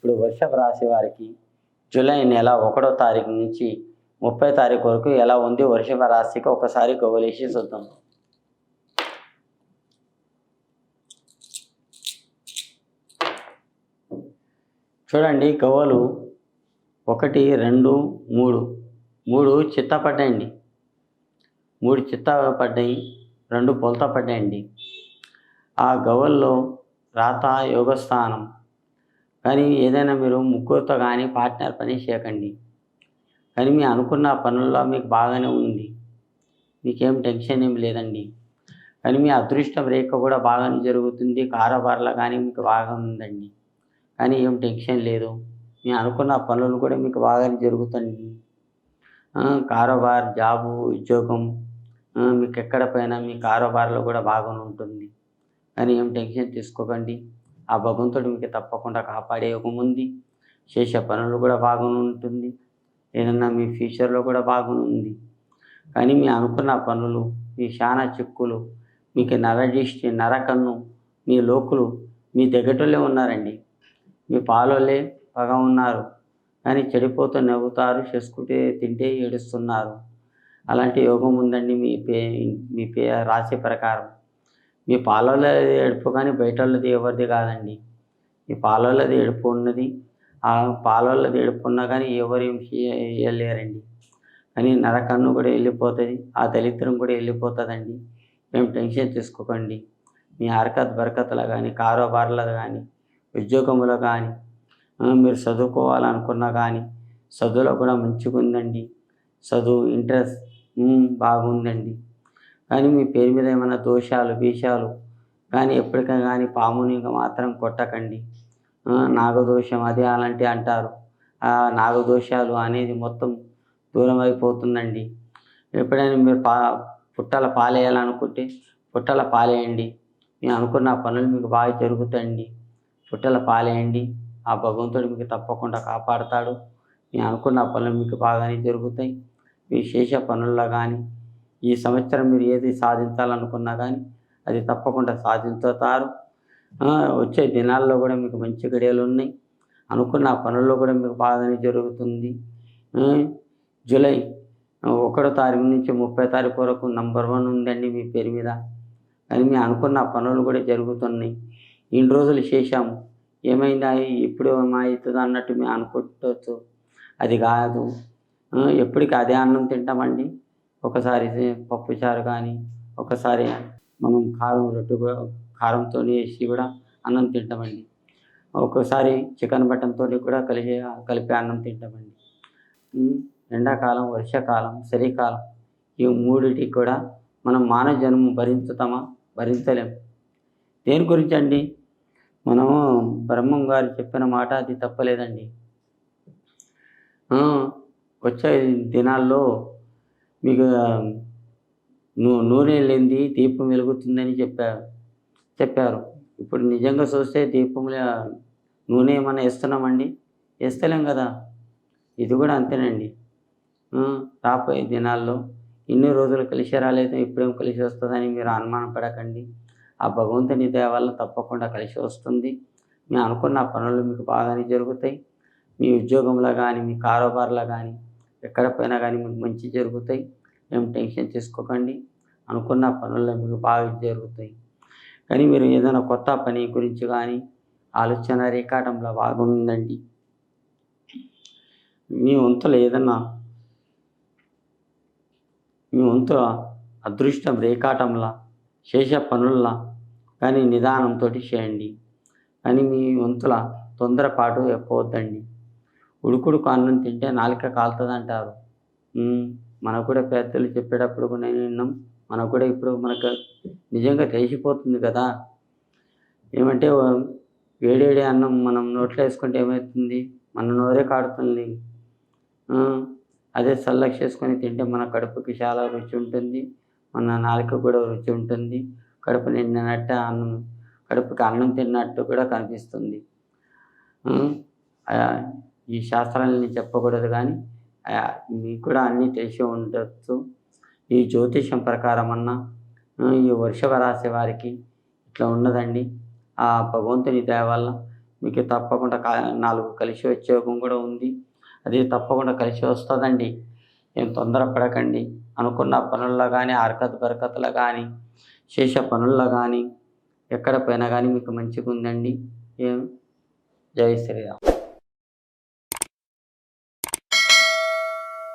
ఇప్పుడు వృషభ రాశి వారికి జూలై నెల 1వ తారీఖు నుంచి 30 తారీఖు వరకు ఎలా ఉంది వృషభ రాశికి ఒకసారి గవ్వలేసి చూద్దాం. చూడండి, గవ్వలు 1, 2, 3 చిత్త పడ్డాయండి. 3 చిత్త పడ్డాయి, 2 పొలత పడ్డాయండి. ఆ గవ్వల్లో రాత యోగస్థానం. కానీ ఏదైనా మీరు ముగ్గురితో కానీ పార్ట్నర్ పని చేయకండి. కానీ మీ అనుకున్న పనుల్లో మీకు బాగానే ఉంది, మీకేం టెన్షన్ ఏం లేదండి. కానీ మీ అదృష్టం రేఖ కూడా బాగానే జరుగుతుంది, కారోబార్లో కానీ మీకు బాగా ఉందండి. కానీ ఏం టెన్షన్ లేదు, మీ అనుకున్న పనులు కూడా మీకు బాగానే జరుగుతుంది. కారోబార్, జాబు, ఉద్యోగం మీకు ఎక్కడ పోయినా మీ కారోబార్లో కూడా బాగానే ఉంటుంది. కానీ ఏం టెన్షన్ తీసుకోకండి, ఆ భగవంతుడు మీకు తప్పకుండా కాపాడే యోగం ఉంది. చేసే పనులు కూడా బాగానే ఉంటుంది, ఏదన్నా మీ ఫ్యూచర్లో కూడా బాగానే ఉంది. కానీ మీ అనుకున్న పనులు, మీ చాలా చిక్కులు, మీకు నరదిష్టి, నరకన్ను, మీ లోకులు మీ దగ్గరలో ఉన్నారండి. మీ పాలోళ్ళే బాగా ఉన్నారు, కానీ చెడిపోతూ నవ్వుతారు, చేసుకుంటే తింటే ఏడుస్తున్నారు. అలాంటి యోగం ఉందండి మీ రాశి ప్రకారం. మీ పాలలది ఏడుపు కానీ బయట వాళ్ళది ఎవరిది కాదండి. మీ పాలలది ఏడుపు ఉన్నది, ఆ పాలలది ఏడుపు ఉన్నా కానీ ఎవరేం చేయలేరండి. కానీ నరకన్ను కూడా వెళ్ళిపోతుంది, ఆ దళిద్రం కూడా వెళ్ళిపోతుందండి. మేము టెన్షన్ తీసుకోకండి. మీ హరకత్ బరకత్లో కానీ, కారోబార్లో కానీ, ఉద్యోగంలో కానీ, మీరు చదువుకోవాలనుకున్నా కానీ చదువులో కూడా మంచిగా ఉందండి. చదువు ఇంట్రెస్ట్ బాగుందండి. కానీ మీ పేరు మీద ఏమైనా దోషాలు, విషయాలు కానీ ఎప్పటికైనా కానీ పాముని మాత్రం కొట్టకండి. నాగదోషం అది అలాంటివి అంటారు. ఆ నాగదోషాలు అనేది మొత్తం దూరం అయిపోతుందండి. ఎప్పుడైనా మీరు పుట్టల పాలేయాలనుకుంటే పుట్టల పాలేయండి. మీరు అనుకున్న పనులు మీకు బాగా జరుగుతాయండి. పుట్టల పాలేయండి, ఆ భగవంతుడు మీకు తప్పకుండా కాపాడుతాడు. మీరు అనుకున్న పనులు మీకు బాగానే జరుగుతాయి. మీరు చేసే పనుల్లో కానీ ఈ సంవత్సరం మీరు ఏది సాధించాలనుకున్నా కానీ అది తప్పకుండా సాధించుతారు. వచ్చే దినాల్లో కూడా మీకు మంచి గడియలు ఉన్నాయి. అనుకున్న పనుల్లో కూడా మీకు బాగానే జరుగుతుంది. జూలై 1వ తారీఖు నుంచి 30 తారీఖు వరకు నంబర్ 1 ఉందండి మీ పేరు మీద. కానీ మీ అనుకున్న పనులు కూడా జరుగుతున్నాయి. ఇన్ని రోజులు చేశాము, ఏమైందా, ఇప్పుడు ఏమవుతుంది అన్నట్టు మేము అనుకుంటూ అది కాదు. ఎప్పటికీ అదే అన్నం తింటామండి. ఒకసారి పప్పుచారు కానీ, ఒకసారి మనం కారంతో వేసి కూడా అన్నం తింటామండి. ఒక్కోసారి చికెన్ మటన్తో కూడా కలిపి అన్నం తింటామండి. ఎండాకాలం, వర్షాకాలం, చలికాలం ఈ మూడిటికి కూడా మనం మానవ జన్మ భరించుతామా? భరించలేం. దేని గురించి అండి? మనము బ్రహ్మం గారు చెప్పిన మాట అది తప్పలేదండి. వచ్చే దినాల్లో మీకు నూనె లేనిది దీపం వెలుగుతుందని చెప్పారు. ఇప్పుడు నిజంగా చూస్తే దీపంలో నూనె ఏమన్నా వేస్తున్నామండి? వేస్తలేం కదా. ఇది కూడా అంతేనండి. రాబోయే దినాల్లో ఇన్ని రోజులు కలిసి రాలేదు, ఇప్పుడేం కలిసి వస్తుందని మీరు అనుమానం పడకండి. ఆ భగవంతుని దయ వల్ల తప్పకుండా కలిసి వస్తుంది. మీరు అనుకున్న పనులు మీకు బాగానే జరుగుతాయి. మీ ఉద్యోగంలో కానీ, మీ కారోబార్లో కానీ, ఎక్కడ పోయినా కానీ మీకు మంచి జరుగుతాయి. ఏం టెన్షన్ తీసుకోకండి. అనుకున్న పనుల్లో మీకు బాగా జరుగుతాయి. కానీ మీరు ఏదైనా కొత్త పని గురించి కానీ ఆలోచన రేఖాటంలో బాగుందండి. మీ వంతులో ఏదన్నా అదృష్టం రేఖాటంలా చేసే పనుల్లా కానీ నిదానంతో చేయండి. కానీ మీ వంతుల తొందరపాటు ఎక్కువద్దండి. ఉడుకుడుకు అన్నం తింటే నాలుక కాలుతుంది అంటారు. మనకు కూడా పెద్దలు చెప్పేటప్పుడు కూడా విన్నాం. మనకు కూడా ఇప్పుడు మనకు నిజంగా తెలిసిపోతుంది కదా. ఏమంటే వేడి అన్నం మనం నోట్లో వేసుకుంటే ఏమవుతుంది? మన నోరే కాడుతుంది. అదే చల్లగా చేసుకొని తింటే మన కడుపుకి చాలా రుచి ఉంటుంది, మన నాలుక కూడా రుచి ఉంటుంది. కడుపు నిండినట్టు కడుపుకి అన్నం తిన్నట్టు కూడా కనిపిస్తుంది. ఈ శాస్త్రాలని చెప్పకూడదు కానీ మీకు కూడా అన్నీ తెలిసి ఉండొచ్చు. ఈ జ్యోతిషం ప్రకారం ఈ వృషభ రాశి వారికి ఇట్లా ఉన్నదండి. ఆ భగవంతుని దయ వల్ల మీకు తప్పకుండా 4 కలిసి వచ్చే యోగం కూడా ఉంది. అది తప్పకుండా కలిసి వస్తుందండి. ఏం తొందరపడకండి. అనుకున్న పనుల్లో కానీ, హరకత్ బరకత్లో కానీ, చేసే పనుల్లో కానీ, ఎక్కడ పోయినా కానీ మీకు మంచిగా ఉందండి. ఏం జై శ్రీరామ్.